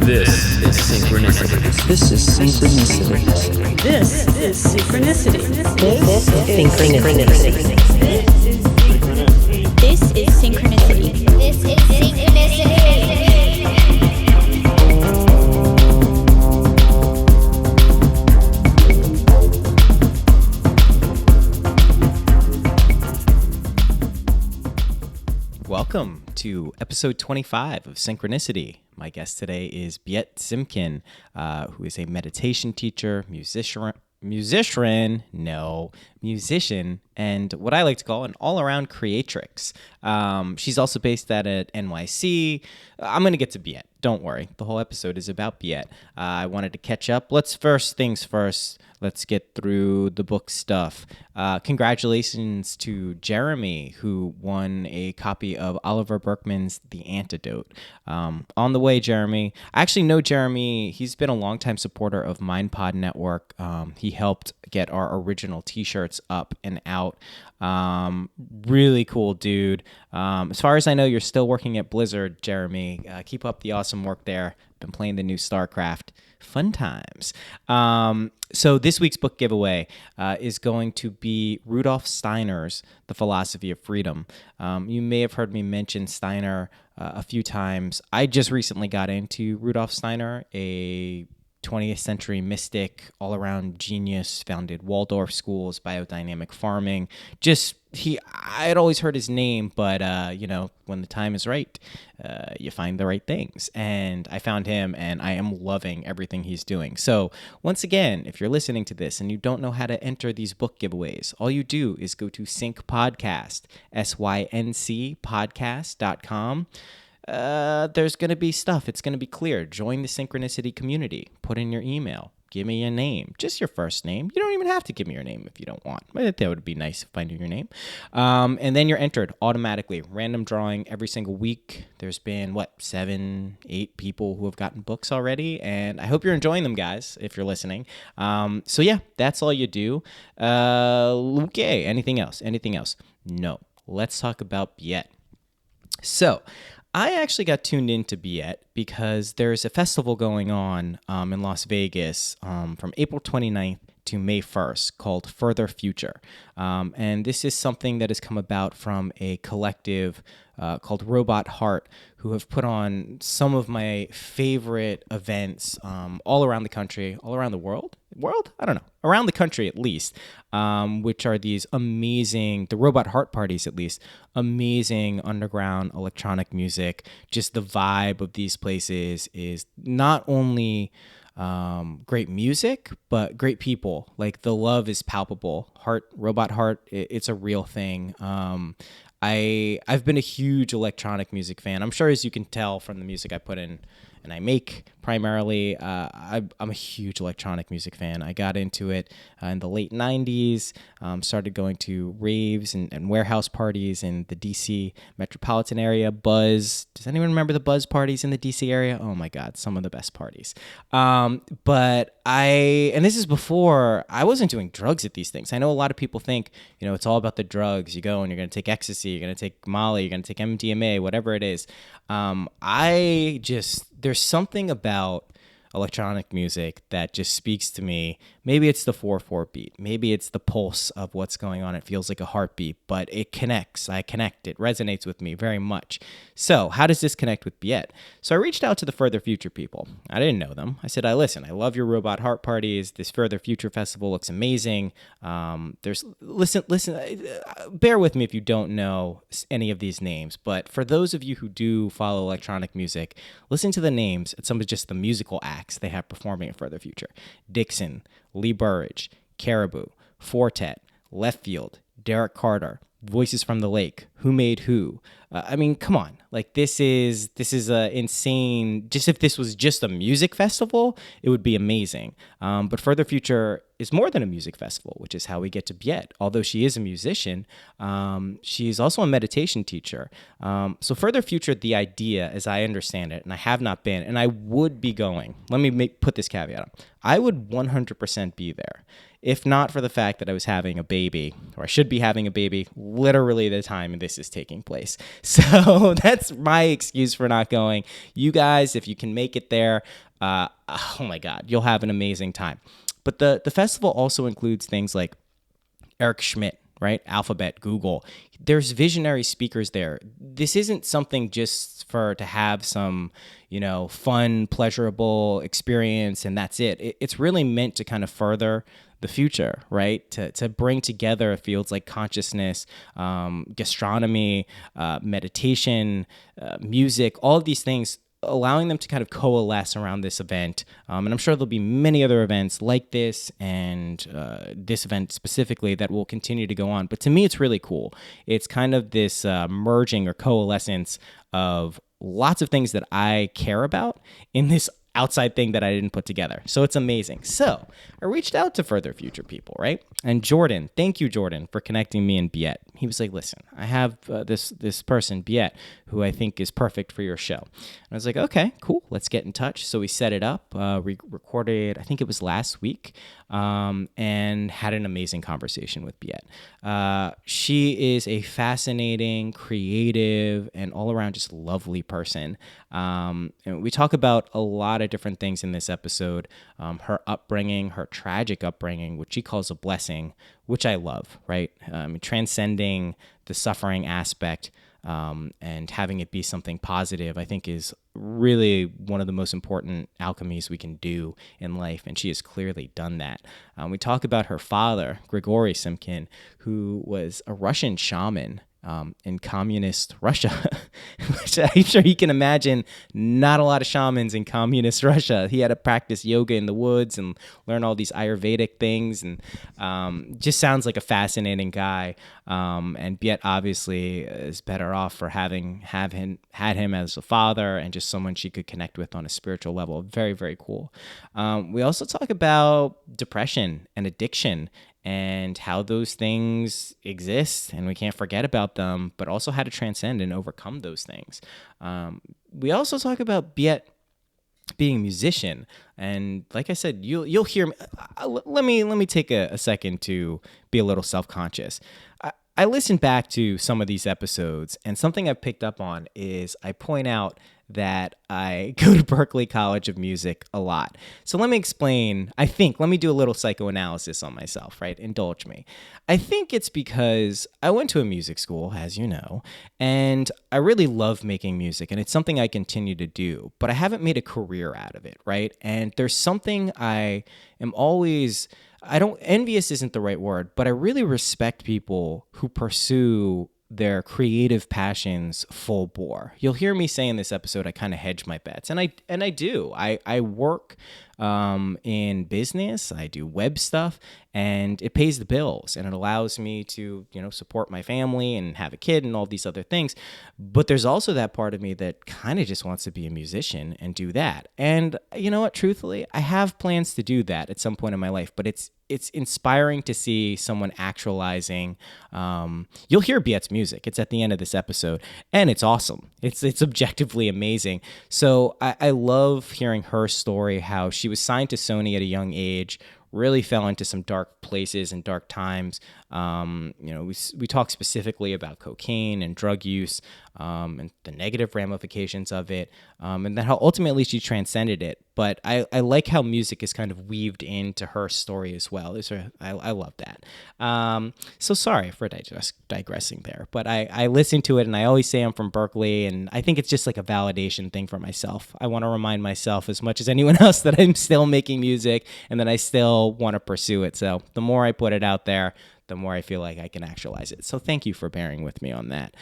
This is Synchronicity. This is Synchronicity. This is Synchronicity. This is Synchronicity. This is Synchronicity. This is Synchronicity. Welcome to episode 25 of Synchronicity. My guest today is Biet Simkin, who is a meditation teacher, musician, and what I like to call an all-around creatrix. She's also based at NYC. I'm going to get to Biet. Don't worry. The whole episode is about Biet. I wanted to catch up. First things first. Let's get through the book stuff. Congratulations to Jeremy, who won a copy of Oliver Burkeman's The Antidote. On the way, Jeremy. I actually know Jeremy. He's been a longtime supporter of MindPod Network. He helped get our original t-shirts up and out. Really cool dude. As far as I know, you're still working at Blizzard, Jeremy. Keep up the awesome work there. Been playing the new StarCraft. Fun times. So this week's book giveaway is going to be Rudolf Steiners, The Philosophy of Freedom. You may have heard me mention Steiner a few times. I just recently got into Rudolf Steiner, a 20th century mystic, all-around genius, founded Waldorf schools, biodynamic farming. I had always heard his name, but, when the time is right, you find the right things. And I found him, and I am loving everything he's doing. So once again, if you're listening to this and you don't know how to enter these book giveaways, all you do is go to Sync Podcast, SYNC podcast.com. There's going to be stuff. It's going to be clear. Join the Synchronicity community. Put in your email. Give me your name. Just your first name. You don't even have to give me your name if you don't want. That would be nice if I knew your name. And then you're entered automatically. Random drawing every single week. There's been, 7, 8 people who have gotten books already. And I hope you're enjoying them, guys, if you're listening. So yeah, that's all you do. Okay, anything else? No. Let's talk about Biet. So I actually got tuned into Biet because there's a festival going on in Las Vegas from April 29th to May 1st called Further Future. And this is something that has come about from a collective called Robot Heart, who have put on some of my favorite events all around the country, all around the world? I don't know. Around the country, at least, which are these amazing, the Robot Heart parties, at least, amazing underground electronic music. Just the vibe of these places is not only great music, but great people. Like, the love is palpable. Robot Heart, it's a real thing. I've been a huge electronic music fan. I'm sure, as you can tell from the music I put in and I make primarily, I'm a huge electronic music fan. I got into it in the late 90s, started going to raves and warehouse parties in the DC metropolitan area. Buzz. Does anyone remember the Buzz parties in the DC area? Oh my God, some of the best parties. And this is before I wasn't doing drugs at these things. I know a lot of people think, it's all about the drugs. You go and you're going to take ecstasy, you're going to take Molly, you're going to take MDMA, whatever it is. There's something about electronic music that just speaks to me. Maybe it's the 4/4 beat. Maybe it's the pulse of what's going on. It feels like a heartbeat, but it connects. I connect. It resonates with me very much. So how does this connect with Biet? So I reached out to the Further Future people. I didn't know them. I said, listen, I love your Robot Heart parties. This Further Future festival looks amazing. Listen, bear with me if you don't know any of these names, but for those of you who do follow electronic music, listen to the names at some of just the musical acts they have performing at Further Future. Dixon, Lee Burridge, Caribou, Fortet, Left Field, Derek Carter, Voices from the Lake, Who Made Who. Come on. This is insane. Just if this was just a music festival, it would be amazing. But Further Future is more than a music festival, which is how we get to Biet. Although she is a musician, she's also a meditation teacher. So Further Future, the idea, as I understand it, and I have not been, and I would be going. Let me put this caveat up. I would 100% be there. if not for the fact that I was having a baby, or I should be having a baby, literally the time this is taking place. So that's my excuse for not going. You guys, if you can make it there, oh my God, you'll have an amazing time. But the festival also includes things like Eric Schmidt, right? Alphabet, Google. There's visionary speakers there. This isn't something just to have some, fun, pleasurable experience and that's it. It's really meant to kind of further the future, right? To bring together fields like consciousness, gastronomy, meditation, music, all of these things, allowing them to kind of coalesce around this event. And I'm sure there'll be many other events like this and this event specifically that will continue to go on. But to me, it's really cool. It's kind of this merging or coalescence of lots of things that I care about in this outside thing that I didn't put together. So it's amazing. So I reached out to Further Future people, right? And Jordan, thank you, Jordan, for connecting me and Biet. He was like, listen, I have this person, Biet, who I think is perfect for your show. And I was like, okay, cool. Let's get in touch. So we set it up, recorded, I think it was last week, and had an amazing conversation with Biet. She is a fascinating, creative, and all around just lovely person. And we talk about a lot of different things in this episode. Her upbringing, her tragic upbringing, which she calls a blessing, which I love, right? Transcending the suffering aspect and having it be something positive, I think is really one of the most important alchemies we can do in life, and she has clearly done that. We talk about her father, Grigory Simkin, who was a Russian shaman in communist Russia, which I'm sure you can imagine not a lot of shamans in communist Russia. He had to practice yoga in the woods and learn all these Ayurvedic things, and just sounds like a fascinating guy. And Biet obviously is better off for had him as a father and just someone she could connect with on a spiritual level. Very, very cool. We also talk about depression and addiction and how those things exist and we can't forget about them, but also how to transcend and overcome those things. We also talk about Biet being a musician, and like I said, you'll hear me. Let me take a second to be a little self-conscious. I listened back to some of these episodes, and something I've picked up on is I point out that I go to Berklee College of Music a lot. So let me explain. Let me do a little psychoanalysis on myself, right? Indulge me. I think it's because I went to a music school, as you know, and I really love making music, and it's something I continue to do, but I haven't made a career out of it, right? And there's something envious isn't the right word, but I really respect people who pursue their creative passions full bore. You'll hear me say in this episode, I kind of hedge my bets, and I do. I work in business. I do web stuff, and it pays the bills, and it allows me to, support my family and have a kid and all these other things. But there's also that part of me that kind of just wants to be a musician and do that. And you know what? Truthfully, I have plans to do that at some point in my life, but it's inspiring to see someone actualizing. You'll hear Biet's music. It's at the end of this episode, and it's awesome. It's objectively amazing. So I love hearing her story, how she was signed to Sony at a young age, really fell into some dark places and dark times. We talk specifically about cocaine and drug use and the negative ramifications of it, and then how ultimately she transcended it. But I like how music is kind of weaved into her story as well. I love that. So sorry for digressing there, but I listen to it, and I always say I'm from Berklee, and I think it's just like a validation thing for myself. I want to remind myself as much as anyone else that I'm still making music and that I still want to pursue it. So the more I put it out there, the more I feel like I can actualize it. So thank you for bearing with me on that.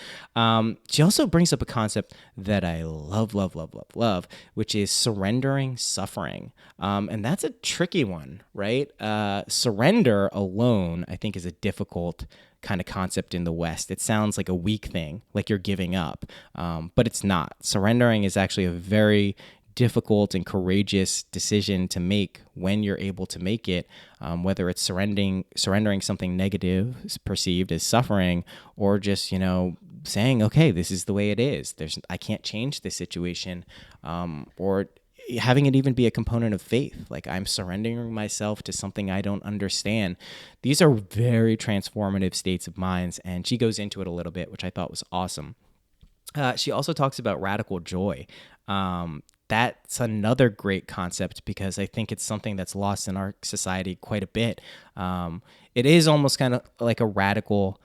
She also brings up a concept that I love, which is surrendering suffering. And that's a tricky one, right? Surrender alone, I think, is a difficult kind of concept in the West. It sounds like a weak thing, like you're giving up, but it's not. Surrendering is actually a very difficult and courageous decision to make when you're able to make it, whether it's surrendering something negative perceived as suffering, or just saying, okay, this is the way it is. I can't change this situation, or having it even be a component of faith. Like, I'm surrendering myself to something I don't understand. These are very transformative states of minds, and she goes into it a little bit, which I thought was awesome. She also talks about radical joy. That's another great concept because I think it's something that's lost in our society quite a bit. It is almost kind of like a radical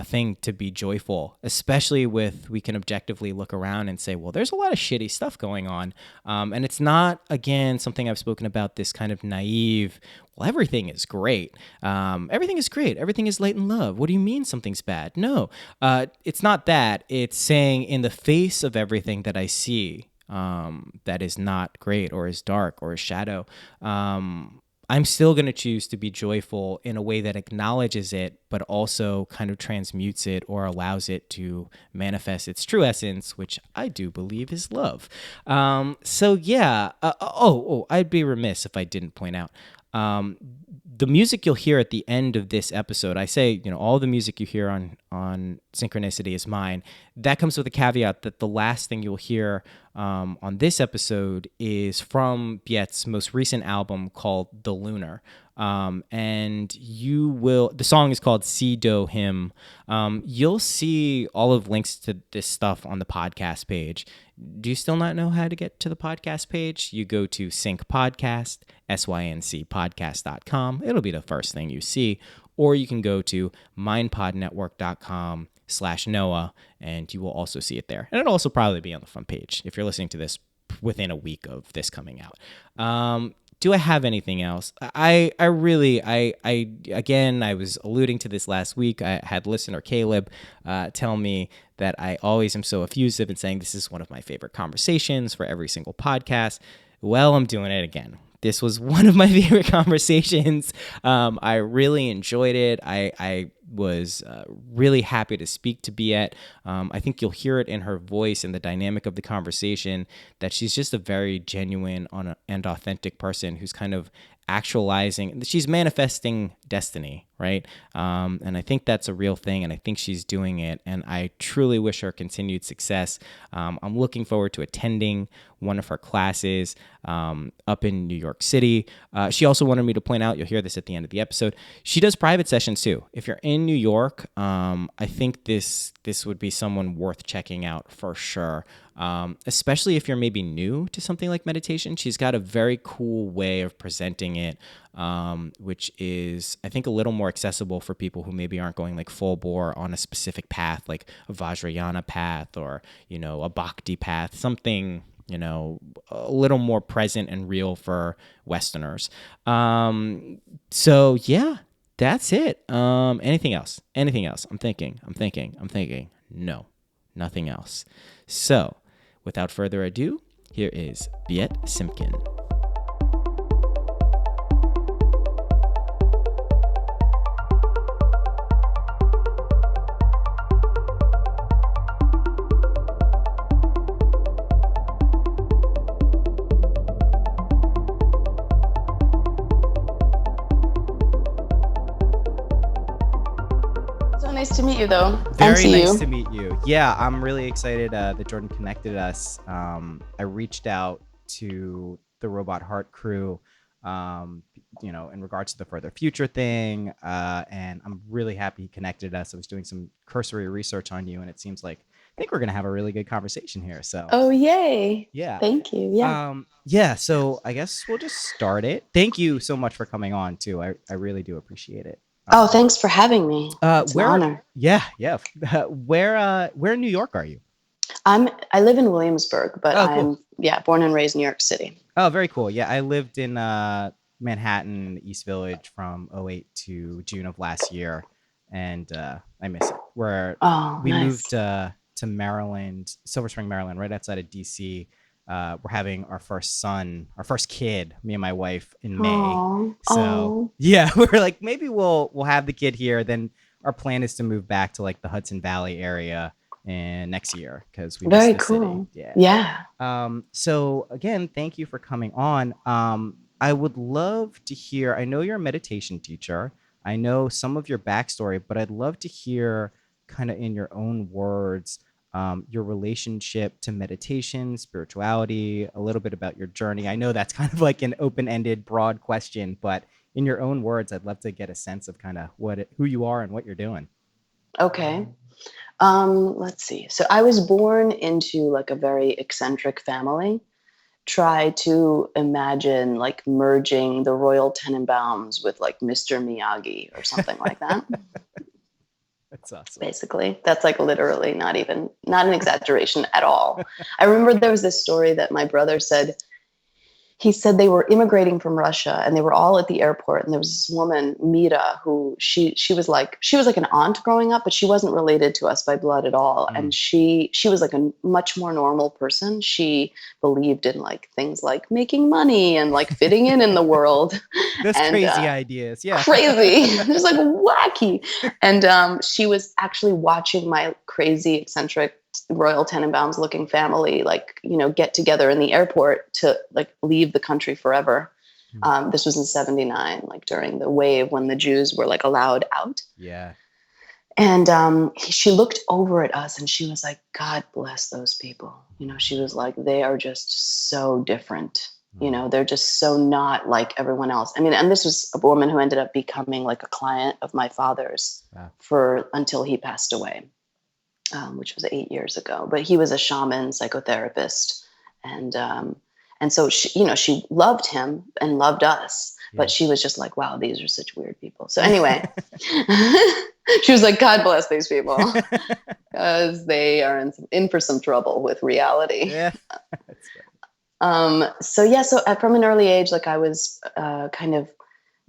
thing to be joyful, especially we can objectively look around and say, well, there's a lot of shitty stuff going on. And it's not, again, something I've spoken about, this kind of naive, well, everything is great. Everything is great. Everything is light and love. What do you mean something's bad? No, it's not that. It's saying in the face of everything that I see that is not great or is dark or is shadow, I'm still going to choose to be joyful in a way that acknowledges it, but also kind of transmutes it or allows it to manifest its true essence, which I do believe is love. I'd be remiss if I didn't point out the music you'll hear at the end of this episode. I say, all the music you hear on Synchronicity is mine. That comes with a caveat that the last thing you'll hear on this episode is from Biet's most recent album called The Lunar. And the song is called Si Do Him. You'll see all of links to this stuff on the podcast page. Do you still not know how to get to the podcast page? You go to Sync Podcast, syncpodcast.com. It'll be the first thing you see. Or you can go to mindpodnetwork.com/Noah, and you will also see it there. And it'll also probably be on the front page if you're listening to this within a week of this coming out. Do I have anything else? I was alluding to this last week. I had listener Caleb tell me that I always am so effusive in saying this is one of my favorite conversations for every single podcast. Well, I'm doing it again. This was one of my favorite conversations. I really enjoyed it. I was really happy to speak to Biet. I think you'll hear it in her voice and the dynamic of the conversation that she's just a very genuine and authentic person who's kind of actualizing, she's manifesting destiny, right? And I think that's a real thing, and I think she's doing it, and I truly wish her continued success. I'm looking forward to attending one of her classes up in New York City. She also wanted me to point out, you'll hear this at the end of the episode, she does private sessions too. If you're in New York, I think this would be someone worth checking out for sure. Especially if you're maybe new to something like meditation. She's got a very cool way of presenting it, which is, I think, a little more accessible for people who maybe aren't going like full bore on a specific path, like a Vajrayana path or, a Bhakti path, something, a little more present and real for Westerners. So yeah, that's it. Anything else? I'm thinking. No, nothing else. So, without further ado, here is Biet Simkin. Nice to meet you, though. Very nice to meet you. Yeah, I'm really excited that Jordan connected us. I reached out to the Robot Heart crew, in regards to the Further Future thing, and I'm really happy he connected us. I was doing some cursory research on you, and it seems like I think we're gonna have a really good conversation here. So. Oh, yay! Yeah. Thank you. Yeah. So I guess we'll just start it. Thank you so much for coming on too. I really do appreciate it. Oh, thanks for having me. It's an honor. Yeah. Where in New York are you? I live in Williamsburg, but cool. I'm born and raised in New York City. Oh, very cool. Yeah, I lived in Manhattan, East Village from 2008 to June of last year, and I miss it. We nice. moved to Maryland, Silver Spring, Maryland, right outside of DC. We're having our first kid, me and my wife, in May. Aww. So yeah, we're like, maybe we'll have the kid here. Then our plan is to move back to like the Hudson Valley area next year because we very miss the cool. city. Yeah. So again, thank you for coming on. I would love to hear. I know you're a meditation teacher. I know some of your backstory, but I'd love to hear, kind of in your own words, your relationship to meditation, spirituality, a little bit about your journey. I know that's kind of like an open-ended, broad question, but in your own words, I'd love to get a sense of kind of who you are and what you're doing. Okay. Let's see. So I was born into like a very eccentric family. Try to imagine like merging the Royal Tenenbaums with like Mr. Miyagi or something like that. That's awesome. Basically, that's like literally not an exaggeration at all. I remember there was this story that my brother said. He said they were immigrating from Russia and they were all at the airport. And there was this woman, Mira, who she was like an aunt growing up, but she wasn't related to us by blood at all. And she was like a much more normal person. She believed in like things like making money and like fitting in the world. Those crazy ideas. Yeah. Crazy. Just like wacky. And she was actually watching my crazy, eccentric Royal Tenenbaums looking family, like, get together in the airport to like leave the country forever. This was in 79, like during the wave when the Jews were like allowed out. Yeah. And she looked over at us and she was like, God bless those people. She was like, they are just so different. They're just so not like everyone else. I mean, and this was a woman who ended up becoming like a client of my father's until he passed away. Which was 8 years ago, but he was a shaman psychotherapist. And so she loved him and loved us, but she was just like, wow, these are such weird people. So anyway, she was like, God bless these people because they are in for some trouble with reality. Yeah. So from an early age, like I was kind of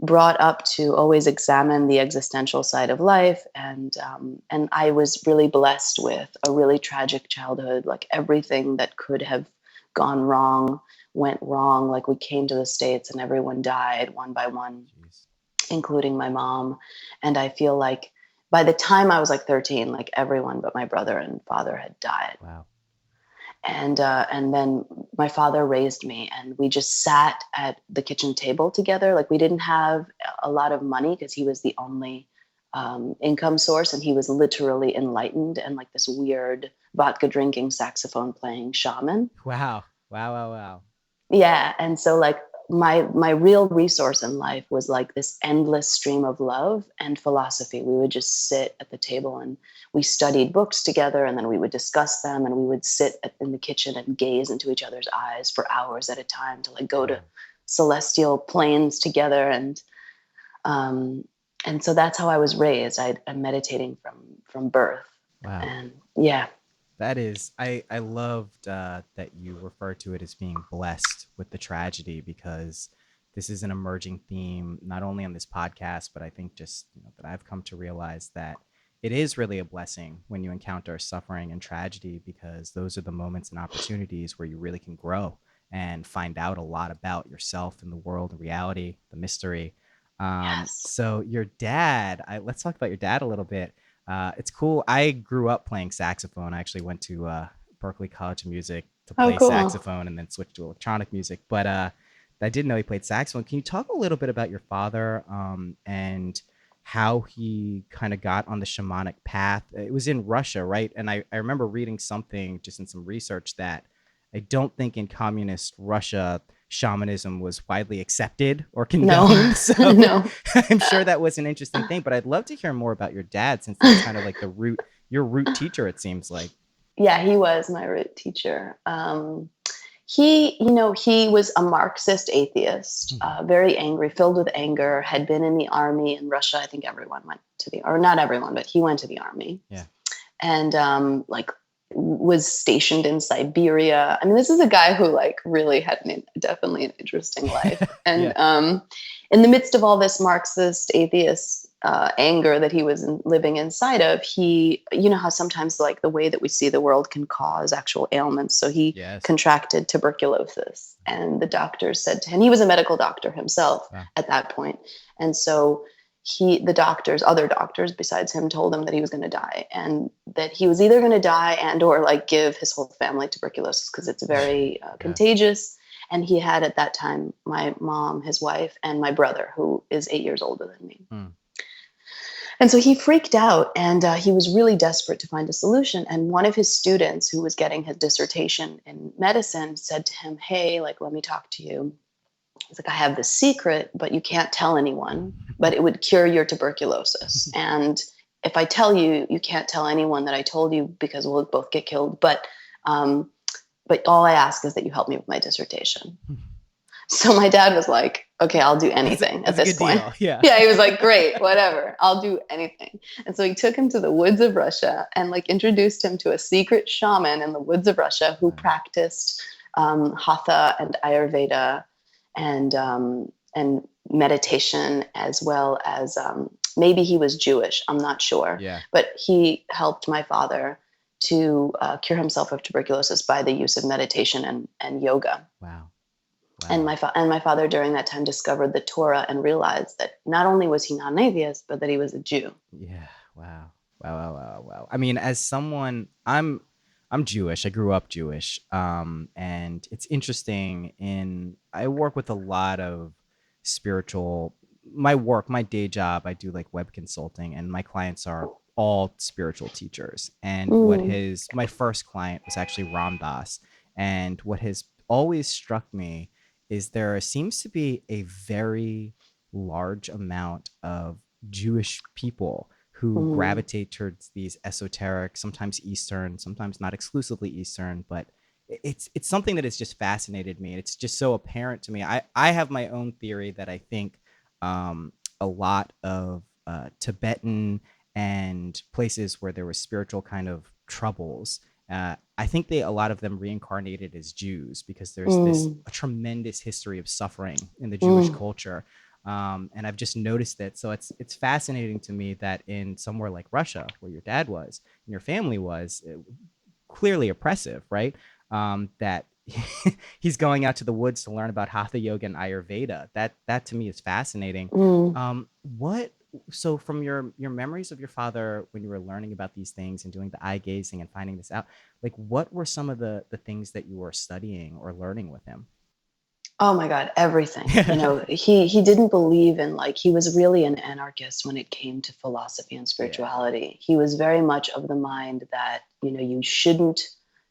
brought up to always examine the existential side of life. And I was really blessed with a really tragic childhood. Like everything that could have gone wrong went wrong. Like we came to the States and everyone died one by one, including my mom. And I feel like by the time I was like 13, like everyone but my brother and father had died. Wow. And then my father raised me and we just sat at the kitchen table together. Like we didn't have a lot of money because he was the only income source. And he was literally enlightened and like this weird vodka drinking, saxophone playing shaman. Wow. Yeah. And so like my real resource in life was like this endless stream of love and philosophy. We would just sit at the table and we studied books together and then we would discuss them and we would sit in the kitchen and gaze into each other's eyes for hours at a time to like go to celestial planes together. And so that's how I was raised. I'm meditating from birth. Wow. And yeah. That is, I loved that you refer to it as being blessed with the tragedy, because this is an emerging theme, not only on this podcast, but I think just that I've come to realize that it is really a blessing when you encounter suffering and tragedy, because those are the moments and opportunities where you really can grow and find out a lot about yourself and the world, the reality, the mystery. So your dad, let's talk about your dad a little bit. It's cool. I grew up playing saxophone. I actually went to Berklee College of Music to play saxophone and then switched to electronic music. But I didn't know he played saxophone. Can you talk a little bit about your father and how he kind of got on the shamanic path? It was in Russia, right? And I remember reading something just in some research that I don't think in communist Russia shamanism was widely accepted or condoned. No. So No. I'm sure that was an interesting thing, but I'd love to hear more about your dad, since that's kind of like your root teacher, it seems like. Yeah, he was my root teacher. He was a Marxist atheist, very angry, filled with anger, had been in the army in Russia. I think everyone went to or not everyone, but he went to the army. Yeah. And was stationed in Siberia. I mean, this is a guy who like really had definitely an interesting life. And in the midst of all this Marxist atheist anger that he was living inside of, he, how sometimes like the way that we see the world can cause actual ailments. So he contracted tuberculosis, and the doctors said to him, he was a medical doctor himself at that point. And so other doctors besides him told him that he was going to die, and that he was either going to die and or like give his whole family tuberculosis because it's very contagious. And he had at that time my mom, his wife, and my brother, who is 8 years older than me. And so he freaked out, and he was really desperate to find a solution. And one of his students, who was getting his dissertation in medicine, said to him, "Hey, like, let me talk to you." He's like, "I have this secret, but you can't tell anyone, but it would cure your tuberculosis. And if I tell you, you can't tell anyone that I told you because we'll both get killed. But all I ask is that you help me with my dissertation." So my dad was like, "Okay, I'll do anything at this point." Deal. Yeah. Yeah, he was like, "Great, whatever, I'll do anything." And so he took him to the woods of Russia and like introduced him to a secret shaman in the woods of Russia who practiced hatha and Ayurveda and meditation, as well as maybe he was Jewish. I'm not sure. Yeah. But he helped my father to cure himself of tuberculosis by the use of meditation and yoga. Wow. And my father during that time discovered the Torah and realized that not only was he not an atheist, but that he was a Jew. Yeah. Wow. Wow. I mean, as someone, I'm Jewish. I grew up Jewish. And it's interesting. I work with a lot of spiritual. My day job, I do like web consulting, and my clients are all spiritual teachers. And my first client was actually Ram Dass. And what has always struck me is there seems to be a very large amount of Jewish people who gravitate towards these esoteric, sometimes Eastern, sometimes not exclusively Eastern, but it's something that has just fascinated me. It's just so apparent to me. I have my own theory that I think a lot of Tibetan and places where there was spiritual kind of troubles, I think a lot of them reincarnated as Jews because there's a tremendous history of suffering in the Jewish culture. And I've just noticed it. So it's fascinating to me that in somewhere like Russia, where your dad was and your family was, clearly oppressive, right? That he's going out to the woods to learn about Hatha Yoga and Ayurveda. That to me is fascinating. So from your memories of your father when you were learning about these things and doing the eye gazing and finding this out, like what were some of the things that you were studying or learning with him? Oh my God, everything. He didn't believe in, like, he was really an anarchist when it came to philosophy and spirituality. He was very much of the mind that, you shouldn't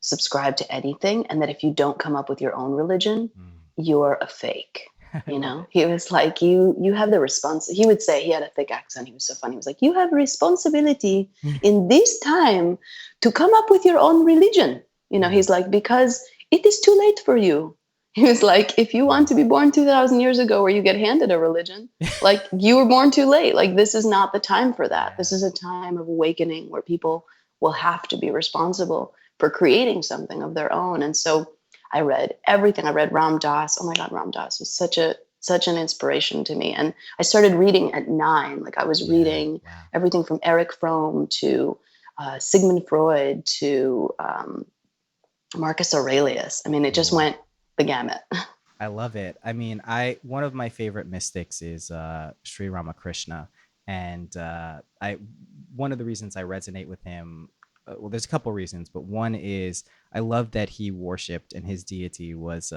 subscribe to anything, and that if you don't come up with your own religion, you're a fake. He was like, you have the response. He would say, he had a thick accent. He was so funny. He was like, "You have responsibility in this time to come up with your own religion." He's like, "Because it is too late for you." He was like, "If you want to be born 2,000 years ago where you get handed a religion, like, you were born too late. Like, this is not the time for that. This is a time of awakening where people will have to be responsible for creating something of their own." And so I read everything. I read Ram Dass. Oh my God, Ram Dass was such an inspiration to me. And I started reading at 9. Like, I was reading everything from Erich Fromm to Sigmund Freud to Marcus Aurelius. I mean, it just went the gamut. I love it. I mean, one of my favorite mystics is Sri Ramakrishna, and one of the reasons I resonate with him. Well, there's a couple reasons, but one is I love that he worshipped and his deity was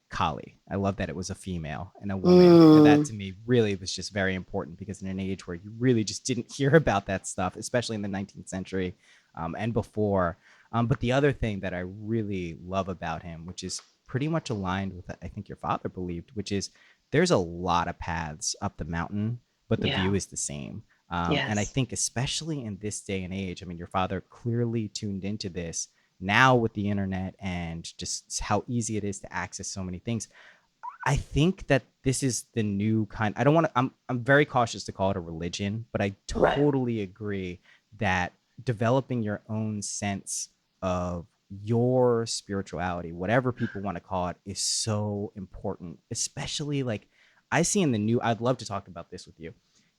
Kali. I love that it was a female and a woman. And that to me really was just very important because in an age where you really just didn't hear about that stuff, especially in the 19th century and before. But the other thing that I really love about him, which is pretty much aligned with what I think your father believed, which is there's a lot of paths up the mountain, but the view is the same. And I think especially in this day and age, I mean, your father clearly tuned into this now with the internet and just how easy it is to access so many things. I think that this is the new kind. I don't want to, I'm very cautious to call it a religion, but I totally agree that developing your own sense of your spirituality, whatever people want to call it, is so important, especially like I see in the new, I'd love to talk about this with you.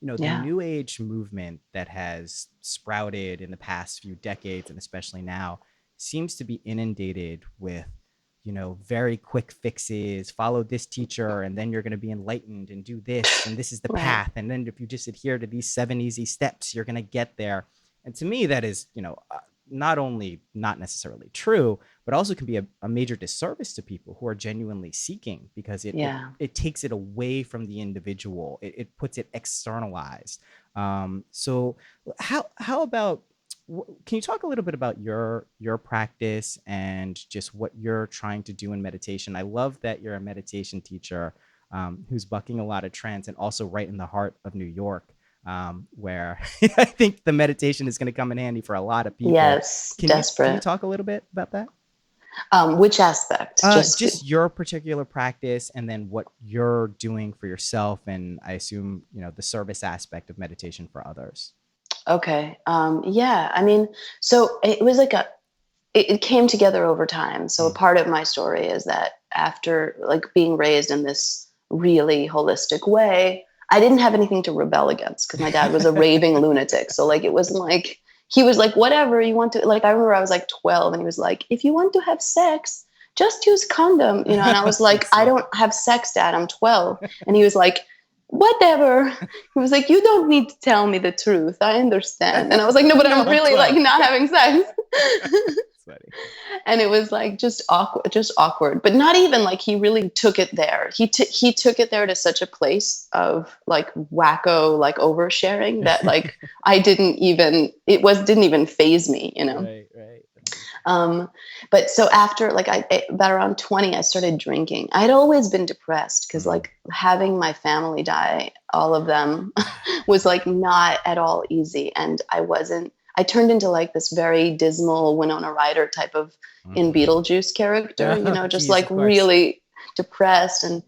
The new age movement that has sprouted in the past few decades, and especially now, seems to be inundated with, very quick fixes, follow this teacher, and then you're going to be enlightened and do this, and this is the path. And then if you just adhere to these 7 easy steps, you're going to get there. And to me, that is, not only not necessarily true, but also can be a major disservice to people who are genuinely seeking, because it takes it away from the individual. It puts it externalized. So how about, can you talk a little bit about your practice and just what you're trying to do in meditation? I love that you're a meditation teacher who's bucking a lot of trends, and also right in the heart of New York, where I think the meditation is going to come in handy for a lot of people. Yes, desperate. Can you talk a little bit about that? Which aspect? Just your particular practice, and then what you're doing for yourself, and I assume, the service aspect of meditation for others. Okay. Yeah. I mean, so it was like it came together over time. So a part of my story is that after like being raised in this really holistic way, I didn't have anything to rebel against because my dad was a raving lunatic. So like, it was like, he was like, whatever you want to, like, I remember I was like 12 and he was like, if you want to have sex, just use condom, and I was like, I don't have sex, Dad, I'm 12. And he was like, whatever. He was like, you don't need to tell me the truth. I understand. And I was like, no, but I'm really like not having sex. And it was like just awkward, but not even like he really took it there. He took it there to such a place of like wacko, like oversharing that like didn't even faze me, Right. But so after like about around 20, I started drinking. I'd always been depressed because like having my family die, all of them, was like not at all easy. And I turned into like this very dismal Winona Ryder type of in Beetlejuice character, just like really depressed. And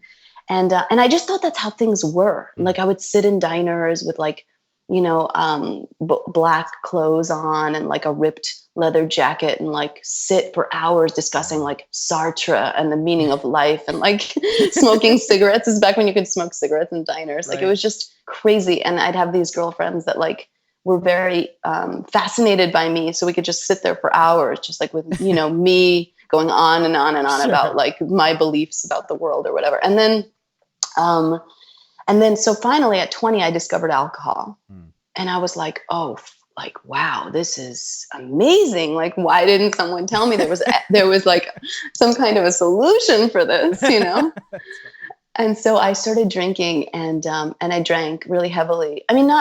I just thought that's how things were. Like I would sit in diners with like, black clothes on and like a ripped leather jacket and like sit for hours discussing like Sartre and the meaning of life and like smoking cigarettes. This is back when you could smoke cigarettes in diners. Like it was just crazy. And I'd have these girlfriends that like were very fascinated by me. So we could just sit there for hours, just like with, me going on and on and on about like my beliefs about the world or whatever. And then so finally at 20, I discovered alcohol. And I was like, oh, like, wow, this is amazing. Like, why didn't someone tell me there was like some kind of a solution for this, And so I started drinking and I drank really heavily. I mean,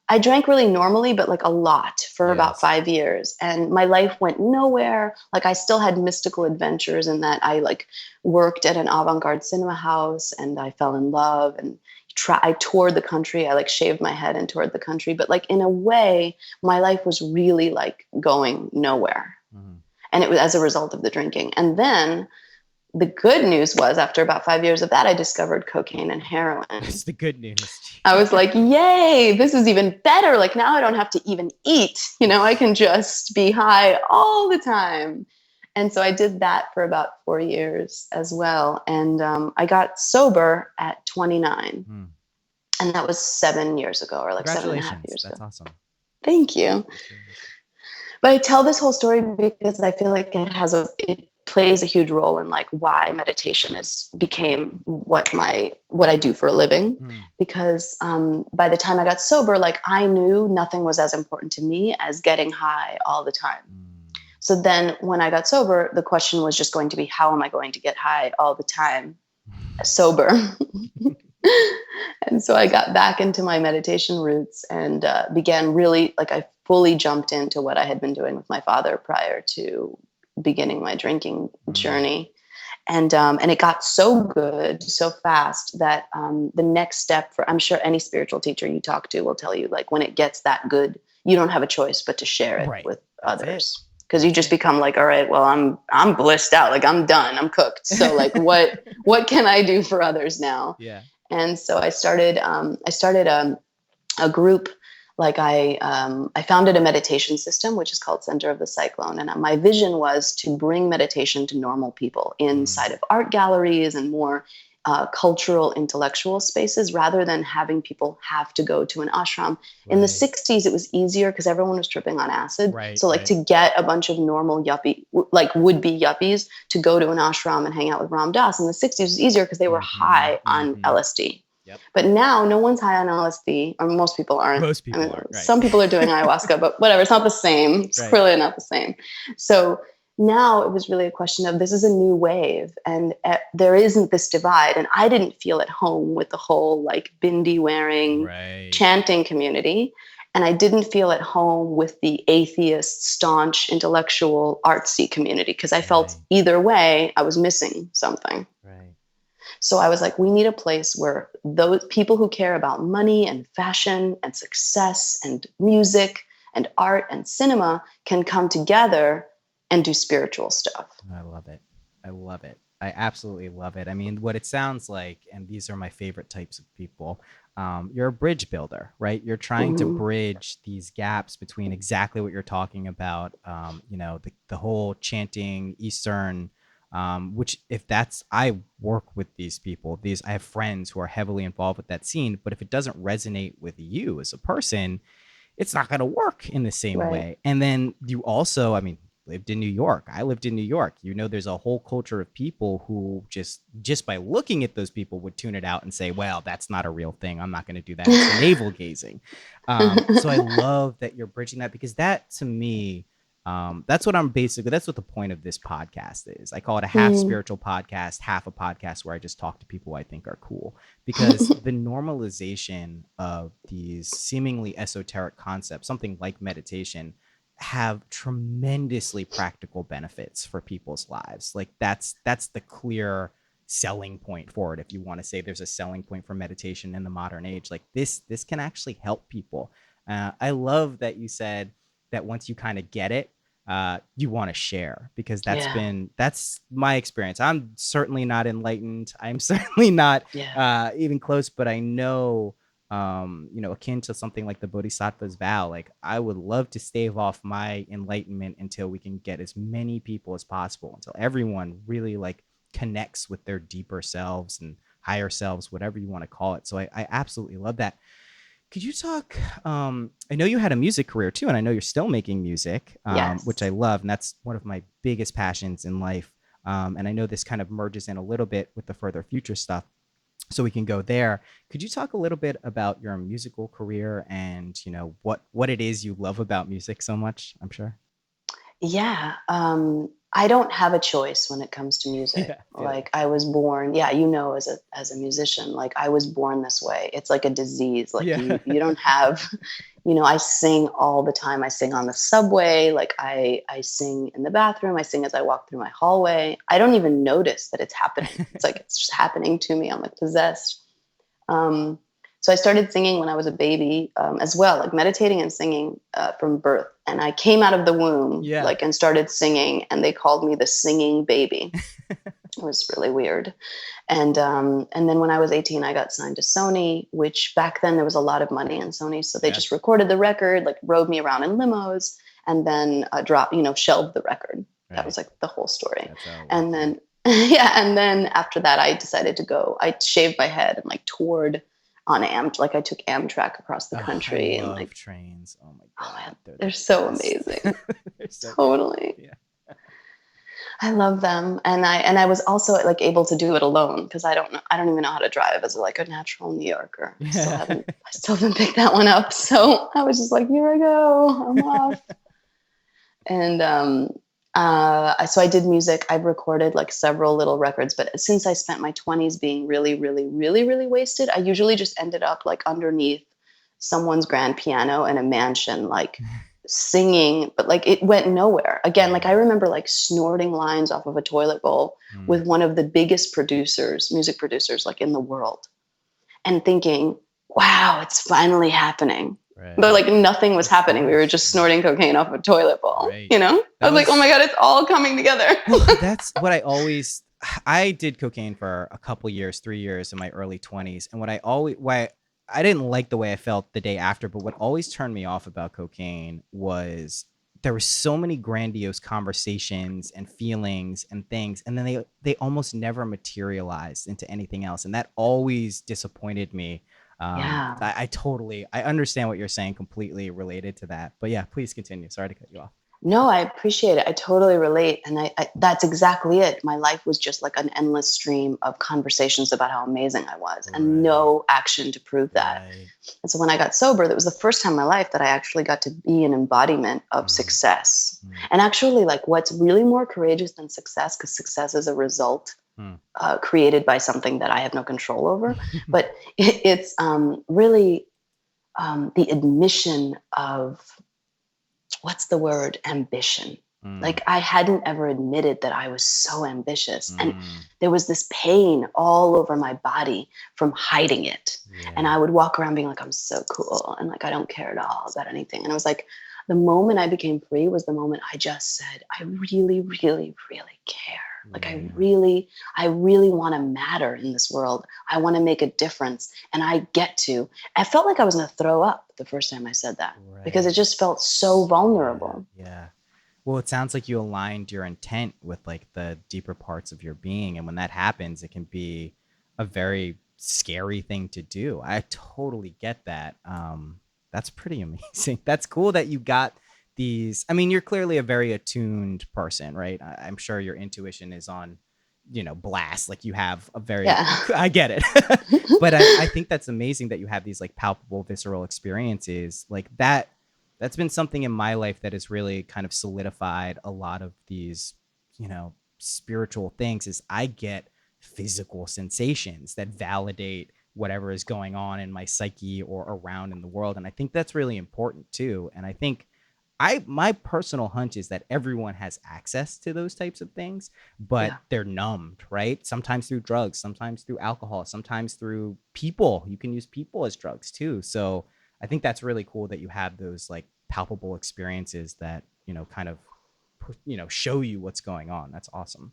I drank really normally, but like a lot for about 5 years. And my life went nowhere. Like I still had mystical adventures in that I like worked at an avant-garde cinema house and I fell in love and I toured the country. I like shaved my head and toured the country. But like in a way, my life was really like going nowhere. And it was as a result of the drinking. And then the good news was after about 5 years of that, I discovered cocaine and heroin. That's the good news. I was like, yay, this is even better. Like now I don't have to even eat, I can just be high all the time. And so I did that for about 4 years as well. And I got sober at 29. And that was 7 years ago, or like 7.5 years ago. That's awesome. Thank you. But I tell this whole story because I feel like it plays a huge role in like why meditation became what I do for a living. Because by the time I got sober, like I knew nothing was as important to me as getting high all the time. So then when I got sober, the question was just going to be, how am I going to get high all the time sober? And so I got back into my meditation roots and began really, like I fully jumped into what I had been doing with my father prior to beginning my drinking journey. And it got so good so fast that the next step I'm sure any spiritual teacher you talk to will tell you, like when it gets that good, you don't have a choice but to share it with others. Because you just become like, all right, well, I'm blissed out. Like I'm done. I'm cooked. So like, what can I do for others now? Yeah. And so I started a group. Like I founded a meditation system, which is called Center of the Cyclone. And my vision was to bring meditation to normal people inside of art galleries and more cultural, intellectual spaces, rather than having people have to go to an ashram. In the 60s, it was easier because everyone was tripping on acid. So like to get a bunch of normal would-be yuppies to go to an ashram and hang out with Ram Dass in the 60s was easier because they were high on LSD. Yep. But now no one's high on LSD, or most people aren't. Most people aren't, right. Some people are doing ayahuasca, but whatever, it's not the same. It's Right. clearly not the same. So now it was really a question of, this is a new wave, and there isn't this divide. And I didn't feel at home with the whole like bindi wearing chanting community. And I didn't feel at home with the atheist, staunch, intellectual, artsy community, because I felt either way I was missing something. Right. So I was like, we need a place where those people who care about money and fashion and success and music and art and cinema can come together and do spiritual stuff. I love it. I love it. I absolutely love it. I mean, what it sounds like, and these are my favorite types of people, you're a bridge builder, right? You're trying to bridge these gaps between exactly what you're talking about, the whole chanting Eastern, which I work with these people, I have friends who are heavily involved with that scene, but if it doesn't resonate with you as a person, it's not going to work in the same way. And then you also, lived in New York. I lived in New York. There's a whole culture of people who just by looking at those people would tune it out and say, well, that's not a real thing. I'm not going to do that. It's navel gazing. So I love that you're bridging that, because that to me, that's what the point of this podcast is. I call it a half spiritual podcast, half a podcast where I just talk to people who I think are cool, because the normalization of these seemingly esoteric concepts, something like meditation, have tremendously practical benefits for people's lives. Like that's the clear selling point for it. If you want to say there's a selling point for meditation in the modern age, like this can actually help people. I love that you said that once you kind of get it, you want to share, because that's my experience. I'm certainly not enlightened. I'm certainly not even close, but I know, akin to something like the Bodhisattva's vow, like I would love to stave off my enlightenment until we can get as many people as possible, until everyone really like connects with their deeper selves and higher selves, whatever you want to call it. So I absolutely love that. Could you talk, I know you had a music career too, and I know you're still making music, which I love. And that's one of my biggest passions in life. And I know this kind of merges in a little bit with the further future stuff, so we can go there. Could you talk a little bit about your musical career and, what it is you love about music so much, I'm sure? Yeah. I don't have a choice when it comes to music. Like I was born, as a musician, like I was born this way. It's like a disease. Like you don't have, I sing all the time. I sing on the subway. Like I sing in the bathroom. I sing as I walk through my hallway. I don't even notice that it's happening. It's like, it's just happening to me. I'm like possessed. So I started singing when I was a baby, as well, like meditating and singing from birth. And I came out of the womb, and started singing, and they called me the singing baby. It was really weird. And then when I was 18, I got signed to Sony, which back then there was a lot of money in Sony. So they just recorded the record, like rode me around in limos, and then shelved the record. Right. That was like the whole story. And then, and then after that, I decided to go. I shaved my head and like toured on I took Amtrak across the country. I love and like trains. Oh my God. Man, they're so amazing. They're so totally. Yeah. I love them. And I was also like able to do it alone, because I don't even know how to drive as like a natural New Yorker. I still haven't picked that one up. So I was just like, here I go, I'm off. And so I did music. I've recorded like several little records, but since I spent my 20s being really, really, really, really wasted, I usually just ended up like underneath someone's grand piano in a mansion, like singing, but like it went nowhere. Again, like I remember like snorting lines off of a toilet bowl with one of the biggest music producers like in the world, and thinking, wow, it's finally happening. Right. But like nothing was happening. We were just snorting cocaine off a toilet bowl, I was like, oh my God, it's all coming together. Well, that's what I did cocaine for a couple years, 3 years in my early 20s. And I didn't like the way I felt the day after, but what always turned me off about cocaine was there were so many grandiose conversations and feelings and things, and then they almost never materialized into anything else. And that always disappointed me. I understand what you're saying, completely related to that. But yeah, please continue. Sorry to cut you off. No, I appreciate it. I totally relate. And I that's exactly it. My life was just like an endless stream of conversations about how amazing I was and no action to prove that. Right. And so when I got sober, that was the first time in my life that I actually got to be an embodiment of success. And actually, like, what's really more courageous than success, because success is a result created by something that I have no control over, but it's really the admission of, what's the word, ambition. Like, I hadn't ever admitted that I was so ambitious. And there was this pain all over my body from hiding it. Yeah. And I would walk around being like, I'm so cool. And like, I don't care at all about anything. And it was like, the moment I became free was the moment I just said, I really, really, really care. Like, I really want to matter in this world. I want to make a difference. And I felt like I was going to throw up the first time I said that, because it just felt so vulnerable. Yeah. Well, it sounds like you aligned your intent with like the deeper parts of your being. And when that happens, it can be a very scary thing to do. I totally get that. That's pretty amazing. That's cool that you got these. I mean, you're clearly a very attuned person, right? I'm sure your intuition is on, blast. Like, you have a very, I get it. But I think that's amazing that you have these like palpable, visceral experiences like that. That's been something in my life that has really kind of solidified a lot of these, spiritual things, is I get physical sensations that validate whatever is going on in my psyche or around in the world. And I think that's really important too. And I think my personal hunch is that everyone has access to those types of things, but they're numbed, right? Sometimes through drugs, sometimes through alcohol, sometimes through people. You can use people as drugs too. So I think that's really cool that you have those like palpable experiences that, kind of, show you what's going on. That's awesome.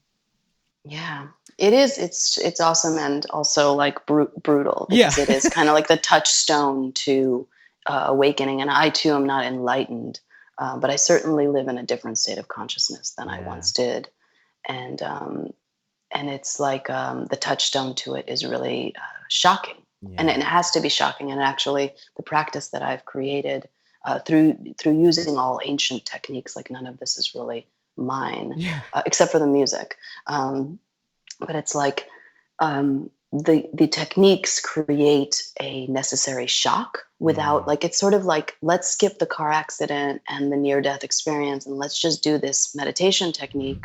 Yeah, it is. It's awesome, and also like brutal, because it is kind of like the touchstone to awakening. And I too am not enlightened, but I certainly live in a different state of consciousness than I once did. And it's like the touchstone to it is really shocking. And it has to be shocking. And actually, the practice that I've created through using all ancient techniques, like, none of this is really mine, except for the music. But it's like the techniques create a necessary shock without, like, it's sort of like, let's skip the car accident and the near-death experience, and let's just do this meditation technique,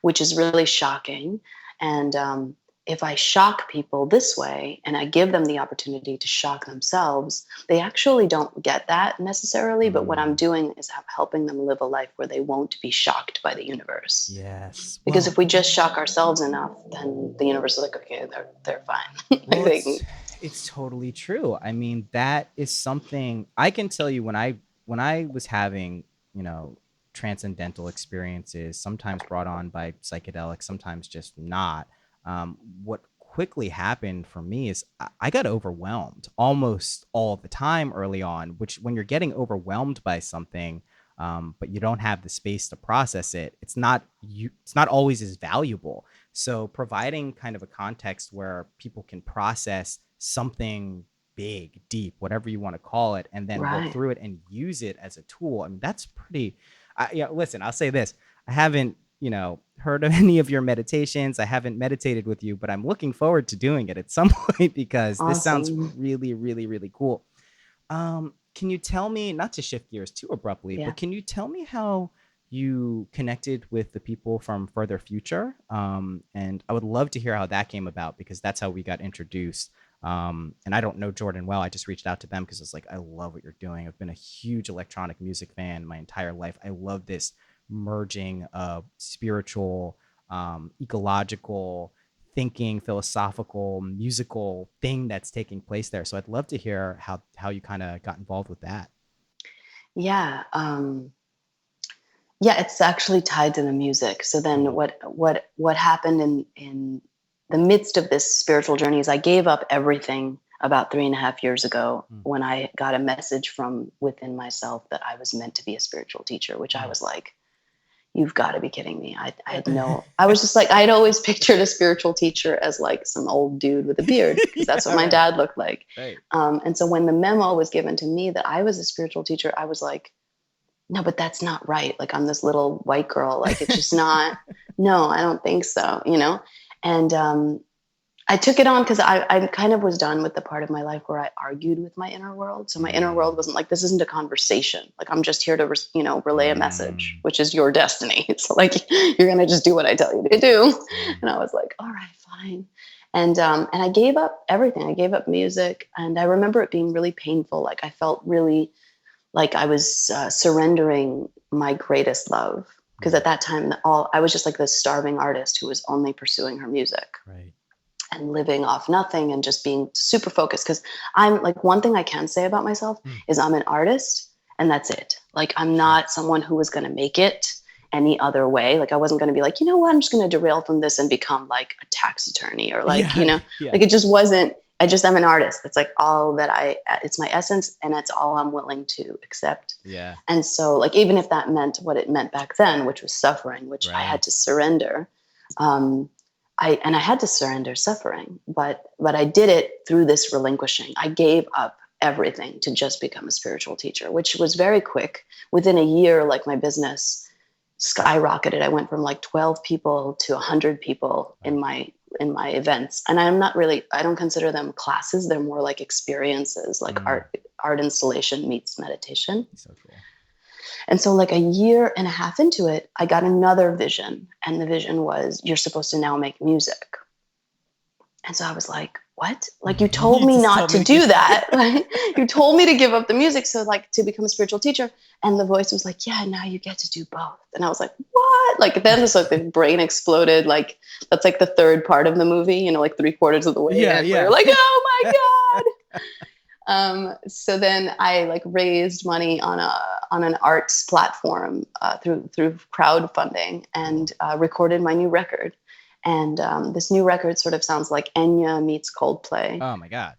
which is really shocking. And if I shock people this way and I give them the opportunity to shock themselves, they actually don't get that necessarily. But what I'm doing is helping them live a life where they won't be shocked by the universe. Yes. Because if we just shock ourselves enough, then the universe is like, okay, they're fine. Well, it's totally true. I mean, that is something I can tell you when I was having, transcendental experiences, sometimes brought on by psychedelics, sometimes just not. What quickly happened for me is I got overwhelmed almost all the time early on, which, when you're getting overwhelmed by something, but you don't have the space to process it, it's not always as valuable. So providing kind of a context where people can process something big, deep, whatever you want to call it, and then work through it and use it as a tool. I mean, that's pretty, listen, I'll say this. I haven't, heard of any of your meditations. I haven't meditated with you, but I'm looking forward to doing it at some point, because this sounds really, really, really cool. Can you tell me, not to shift gears too abruptly, but can you tell me how you connected with the people from Further Future? And I would love to hear how that came about, because that's how we got introduced. And I don't know Jordan well. I just reached out to them because it's like, I love what you're doing. I've been a huge electronic music fan my entire life. I love this merging of spiritual, ecological, thinking, philosophical, musical thing that's taking place there. So I'd love to hear how you kind of got involved with that. Yeah. It's actually tied to the music. So then what happened in the midst of this spiritual journey is I gave up everything about 3.5 years ago when I got a message from within myself that I was meant to be a spiritual teacher, which I was like, you've got to be kidding me. I was just like, I'd always pictured a spiritual teacher as like some old dude with a beard, because that's what my dad looked like. Right. And so when the memo was given to me that I was a spiritual teacher, I was like, no, but that's not right. Like, I'm this little white girl. Like, it's just not, no, I don't think so, you know? And I took it on because I kind of was done with the part of my life where I argued with my inner world. So my inner world wasn't like, this isn't a conversation. Like, I'm just here to, relay a message, which is your destiny. So like, you're going to just do what I tell you to do. And I was like, all right, fine. And I gave up everything. I gave up music. And I remember it being really painful. Like, I felt really like I was surrendering my greatest love. Because at that time, I was just like this starving artist who was only pursuing her music. Right. And living off nothing and just being super focused. Because I'm like, one thing I can say about myself is I'm an artist and that's it. Like, I'm not someone who was going to make it any other way. Like, I wasn't going to be like, you know what, I'm just going to derail from this and become like a tax attorney or like, like it just wasn't, I just am an artist. It's like all that it's my essence and that's all I'm willing to accept. Yeah. And so like, even if that meant what it meant back then, which was suffering, which I had to surrender, I had to surrender suffering, but I did it through this relinquishing. I gave up everything to just become a spiritual teacher, which was very quick. Within a year, like, my business skyrocketed. I went from like 12 people to 100 people in my events. And I don't consider them classes. They're more like experiences, like art installation meets meditation. So cool. And so like a year and a half into it, I got another vision. And the vision was, you're supposed to now make music. And so I was like, what? Like, you told me not to do that. Like, you told me to give up the music. So like, to become a spiritual teacher. And the voice was like, yeah, now you get to do both. And I was like, what? Like, then it's like the brain exploded. Like, that's like the third part of the movie, like 3/4 of the way. Yeah, and yeah. We're like, oh my God. So then I like raised money on an arts platform through crowdfunding and recorded my new record. And this new record sort of sounds like Enya meets Coldplay. Oh my God.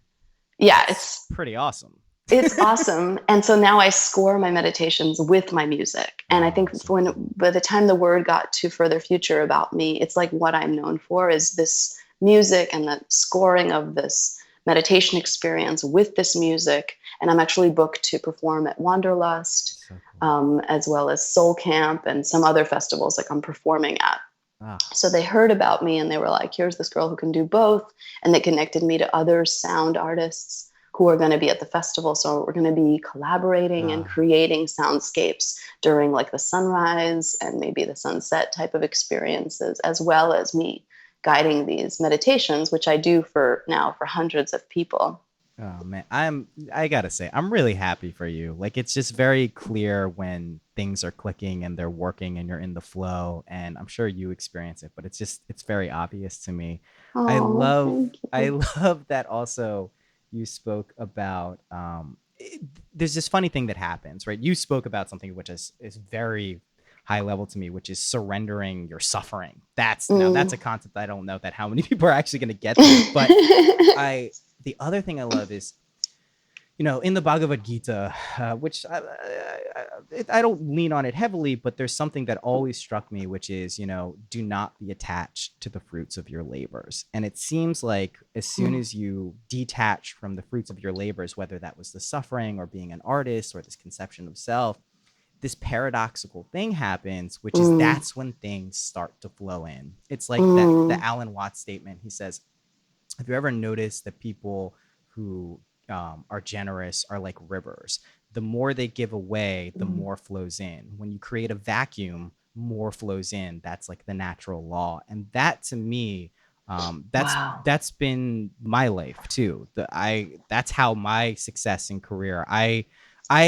Yeah, it's pretty awesome. It's awesome. And so now I score my meditations with my music. And I think by the time the word got to further future about me, it's like what I'm known for is this music and the scoring of this meditation experience with this music. And I'm actually booked to perform at Wanderlust, so cool. As well as Soul Camp and some other festivals like I'm performing at. So they heard about me and they were like, here's this girl who can do both. And they connected me to other sound artists who are going to be at the festival. So we're going to be collaborating and creating soundscapes during like the sunrise and maybe the sunset type of experiences, as well as me guiding these meditations, which I do for hundreds of people. Oh man, I gotta say, I'm really happy for you. Like, it's just very clear when things are clicking and they're working and you're in the flow. And I'm sure you experience it, but it's very obvious to me. Oh, I love that also you spoke about, there's this funny thing that happens, right? You spoke about something which is very high level to me, which is surrendering your suffering. Now that's a concept I don't know that how many people are actually going to get to, but the other thing I love is, in the Bhagavad Gita, which I don't lean on it heavily, but there's something that always struck me, which is, do not be attached to the fruits of your labors. And it seems like as soon as you detach from the fruits of your labors, whether that was the suffering or being an artist or this conception of self, this paradoxical thing happens, which is that's when things start to flow in. It's like the Alan Watts statement. He says, have you ever noticed that people who are generous are like rivers? The more they give away, the more flows in. When you create a vacuum, more flows in. That's like the natural law. And that to me, that's been my life too. That's how my success in career. I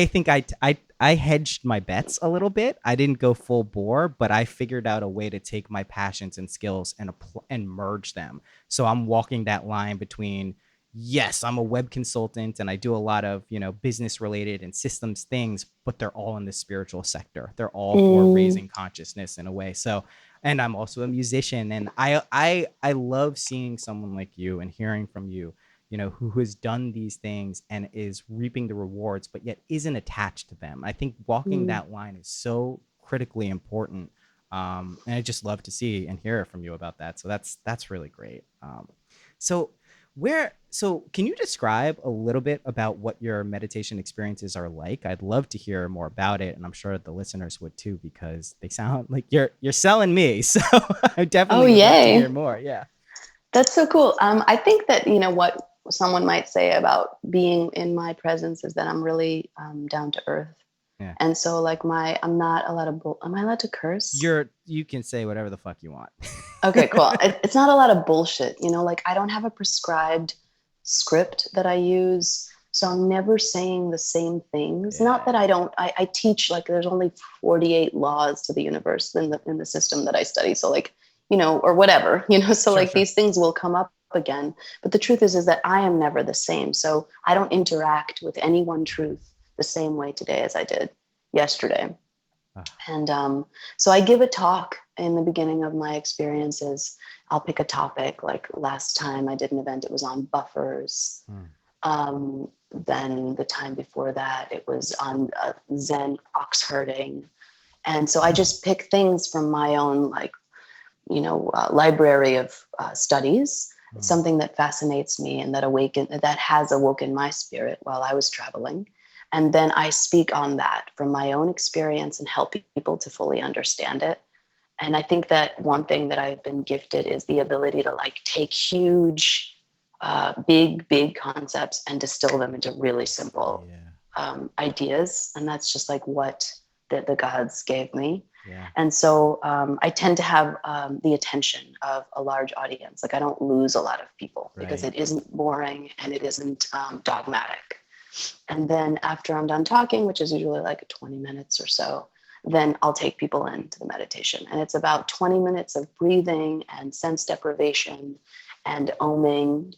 think I hedged my bets a little bit. I didn't go full bore, but I figured out a way to take my passions and skills and merge them. So I'm walking that line between, yes, I'm a web consultant and I do a lot of, business related and systems things, but they're all in the spiritual sector. They're all for raising consciousness in a way. So, and I'm also a musician, and I love seeing someone like you and hearing from you, who has done these things and is reaping the rewards, but yet isn't attached to them. I think walking that line is so critically important. And I just love to see and hear from you about that. So that's really great. So So can you describe a little bit about what your meditation experiences are like? I'd love to hear more about it, and I'm sure the listeners would too, because they sound like you're selling me. So I definitely would love to hear more. Yeah. That's so cool. I think that, what someone might say about being in my presence is that I'm really down to earth. Yeah. And so like I'm not allowed to, am I allowed to curse? You can say whatever the fuck you want. Okay, cool. It's not a lot of bullshit, like I don't have a prescribed script that I use. So I'm never saying the same things. Not that I teach, like there's only 48 laws to the universe in the system that I study. So like, or whatever, so sure. These things will come up again. But the truth is that I am never the same. So I don't interact with any one truth the same way today as I did yesterday. And so I give a talk in the beginning of my experiences. I'll pick a topic. Like last time I did an event, it was on buffers. Then the time before that, it was on Zen ox herding. And so I just pick things from my own, library of studies, something that fascinates me and that has awoken my spirit while I was traveling. And then I speak on that from my own experience and help people to fully understand it. And I think that one thing that I've been gifted is the ability to take huge, big concepts and distill them into really simple ideas. And that's just what the gods gave me. Yeah. And so I tend to have the attention of a large audience. I don't lose a lot of people because it isn't boring and it isn't dogmatic. And then after I'm done talking, which is usually 20 minutes or so, then I'll take people into the meditation. And it's about 20 minutes of breathing and sense deprivation and oming.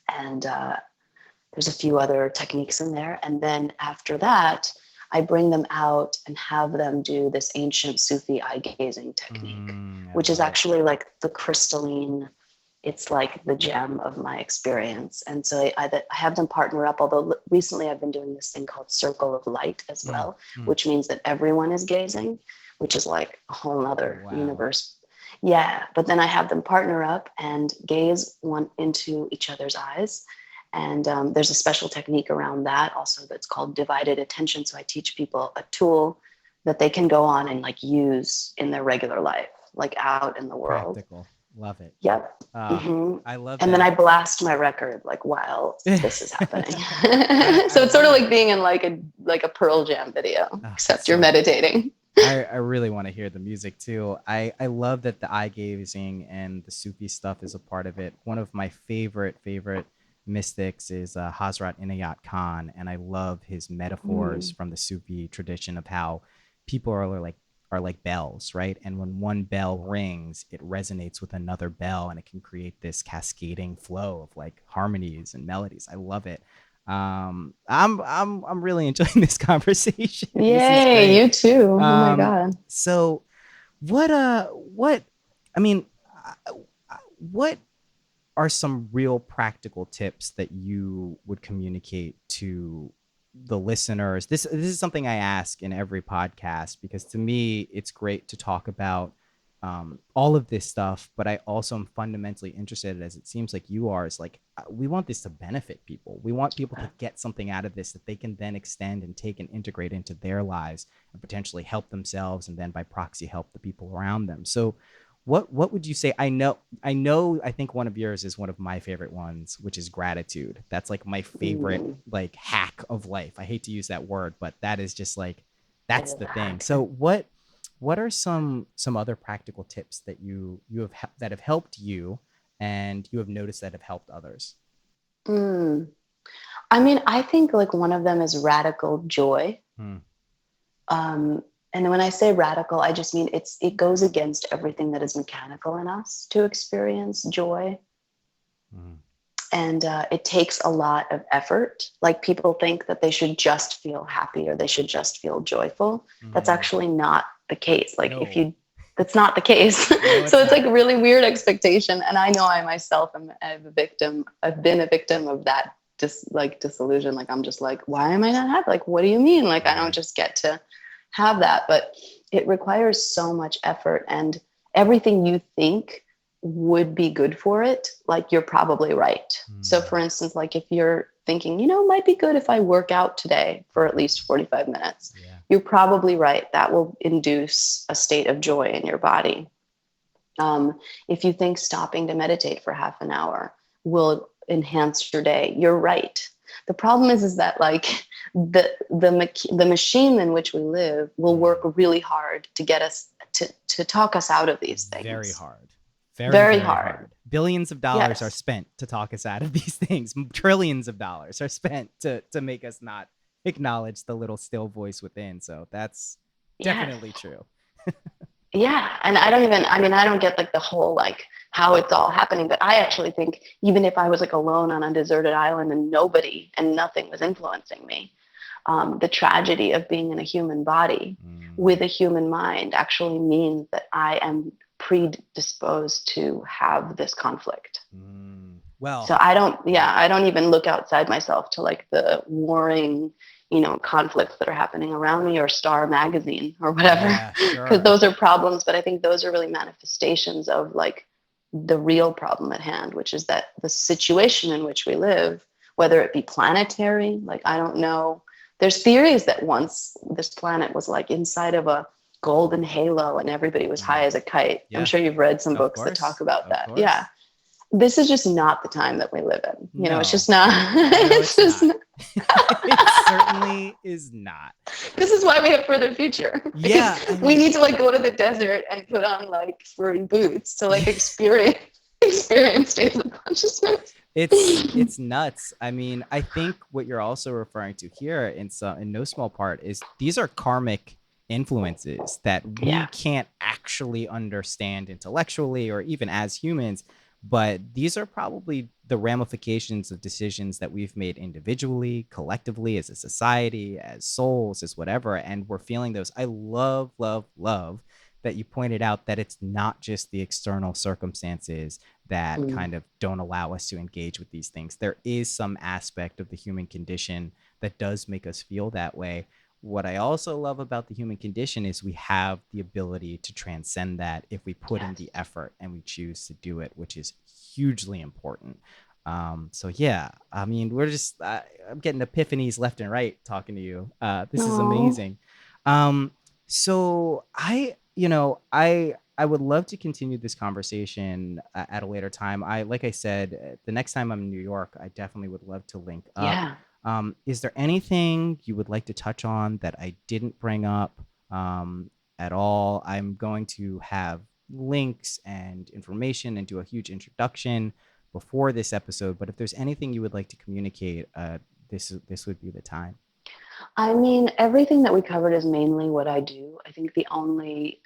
And there's a few other techniques in there. And then after that, I bring them out and have them do this ancient Sufi eye gazing technique, which is actually the crystalline, it's the gem of my experience. And so I have them partner up, although recently I've been doing this thing called Circle of Light as well, which means that everyone is gazing, which is a whole nother universe. Yeah, but then I have them partner up and gaze one into each other's eyes. And there's a special technique around that also that's called divided attention. So I teach people a tool that they can go on and use in their regular life, out in the world. Practical. Love it. Yep. I love it. And then I blast my record while this is happening. So it's sort of like being in a Pearl Jam video, except you're meditating. I really want to hear the music too. I love that the eye gazing and the Sufi stuff is a part of it. One of my favorite mystics is Hazrat Inayat Khan, and I love his metaphors from the Sufi tradition of how people are like bells, right? And when one bell rings, it resonates with another bell, and it can create this cascading flow of harmonies and melodies. I love it. I'm really enjoying this conversation. Yay, you too. Oh my God. So what are some real practical tips that you would communicate to the listeners? This is something I ask in every podcast, because to me, it's great to talk about all of this stuff, but I also am fundamentally interested, as it seems like you are, is we want this to benefit people. We want people to get something out of this that they can then extend and take and integrate into their lives and potentially help themselves, and then by proxy help the people around them. So what would you say? I think one of yours is one of my favorite ones, which is gratitude. That's my favorite hack of life. I hate to use that word, but that is just that's the thing. So what are some other practical tips that you have that have helped you and you have noticed that have helped others? I think one of them is radical joy. And when I say radical, I just mean it goes against everything that is mechanical in us to experience joy. And it takes a lot of effort. People think that they should just feel happy or they should just feel joyful. That's actually not the case. That's not the case. No, so it's a really weird expectation. And I know I myself am a victim. I've been a victim of that disillusion. I'm just why am I not happy? What do you mean? I don't just get to have that, but it requires so much effort, and everything you think would be good for it, like you're probably right. So for instance, like if you're thinking, it might be good if I work out today for at least 45 minutes, you're probably right. That will induce a state of joy in your body. If you think stopping to meditate for half an hour will enhance your day, you're right. The problem is that like the machine in which we live will work really hard to get us to talk us out of these things. Very hard. Very hard. Billions of dollars are spent to talk us out of these things. Trillions of dollars are spent to make us not acknowledge the little still voice within. So that's definitely true. Yeah. And I don't get like the whole, like how it's all happening. But I actually think even if I was like alone on a deserted island and nothing was influencing me, the tragedy of being in a human body with a human mind actually means that I am predisposed to have this conflict. Well, so I don't even look outside myself to like the warring, conflicts that are happening around me, or Star Magazine or whatever, because those are problems. But I think those are really manifestations of like the real problem at hand, which is that the situation in which we live, whether it be planetary, like, I don't know, there's theories that once this planet was like inside of a golden halo and everybody was high as a kite. I'm sure you've read some books that talk about that. Yeah. This is just not the time that we live in. It's just not. It's just not. It certainly is not. This is why we have further future. Yeah. We need to like go to the desert and put on like furry boots to like experience states of consciousness. It's nuts. I mean, I think what you're also referring to here in no small part is these are karmic influences that we can't actually understand intellectually or even as humans, but these are probably the ramifications of decisions that we've made individually, collectively, as a society, as souls, as whatever, and we're feeling those. I love that you pointed out that it's not just the external circumstances that kind of don't allow us to engage with these things. There is some aspect of the human condition that does make us feel that way. What I also love about the human condition is we have the ability to transcend that if we put in the effort and we choose to do it, which is hugely important. So yeah, I mean, we're just, I'm getting epiphanies left and right talking to you. This is amazing. So I would love to continue this conversation at a later time. Like I said, the next time I'm in New York, I definitely would love to link up. Yeah. Is there anything you would like to touch on that I didn't bring up at all? I'm going to have links and information and do a huge introduction before this episode, but if there's anything you would like to communicate, this would be the time. I mean, everything that we covered is mainly what I do. I think the only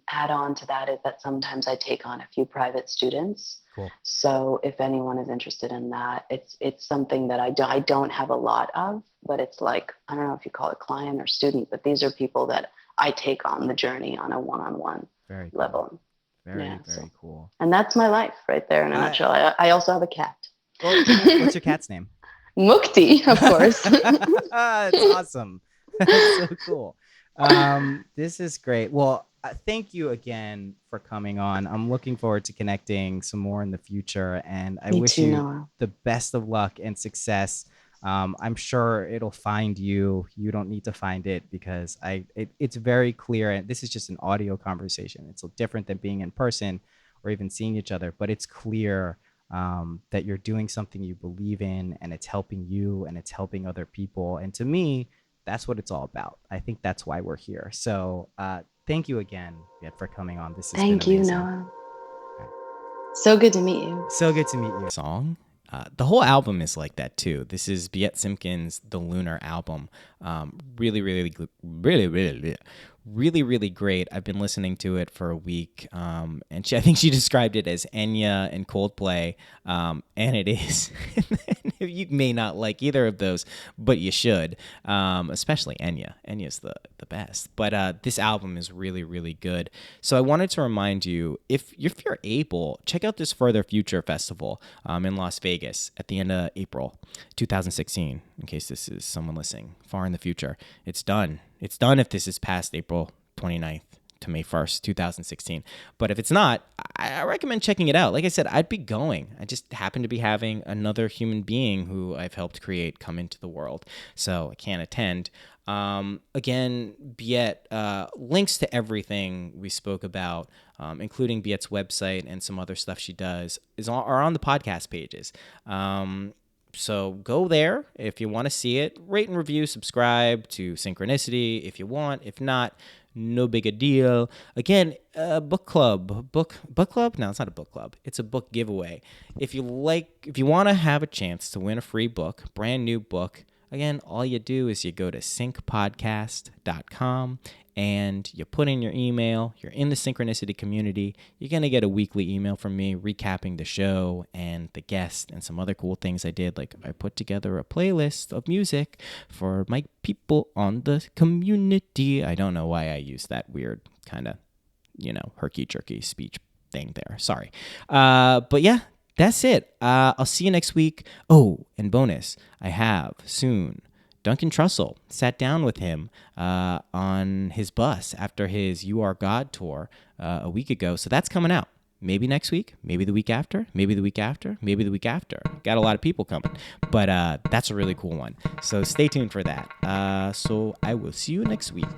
add-on to that is that sometimes I take on a few private students. Cool. So if anyone is interested in that, it's something that I don't have a lot of, but it's like, I don't know if you call it client or student, but these are people that I take on the journey on a one-on-one level. Very cool. And that's my life right there in a nutshell. I also have a cat. Well, what's your cat's name? Mukti, of course. It's awesome. That's so cool. This is great. Well, thank you again for coming on. I'm looking forward to connecting some more in the future, and I wish you Noah. the best of luck and success. I'm sure it'll find you. You don't need to find it because it's very clear, and this is just an audio conversation. It's different than being in person or even seeing each other, but it's clear that you're doing something you believe in, and it's helping you and it's helping other people. And to me, that's what it's all about. I think that's why we're here. So thank you again, Biet, for coming on. This is Thank you, Noah. So good to meet you. So good to meet you. Song. The whole album is like that too. This is Biet Simkin's The Lunar album. Really great. I've been listening to it for a week, and I think she described it as Enya and Coldplay, and it is. You may not like either of those, but you should, especially Enya. Enya's the best. But this album is really good. So I wanted to remind you, if you're able, check out this Further Future Festival in Las Vegas at the end of April 2016, in case this is someone listening far in the future. It's done. It's done if this is past April 29th, to May 1st, 2016. But if it's not, I recommend checking it out. Like I said, I'd be going. I just happen to be having another human being who I've helped create come into the world, so I can't attend. Again, Biet, links to everything we spoke about, including Biet's website and some other stuff she does, are on the podcast pages. So go there if you want to see it. Rate and review, subscribe to Synchronicity if you want. If not, no big a deal. Again, book club. Book club? No, it's not a book club. It's a book giveaway. If you want to have a chance to win a free book, brand new book, again, all you do is you go to syncpodcast.com and you put in your email. You're in the Synchronicity community. You're going to get a weekly email from me recapping the show and the guest and some other cool things I did. Like I put together a playlist of music for my people on the community. I don't know why I used that weird kind of, herky-jerky speech thing there. Sorry. But yeah, that's it. I'll see you next week. Oh, and bonus, I have soon Duncan Trussell. Sat down with him on his bus after his You Are God tour a week ago. So that's coming out. Maybe next week, maybe the week after, maybe the week after, maybe the week after. Got a lot of people coming, but that's a really cool one. So stay tuned for that. So I will see you next week.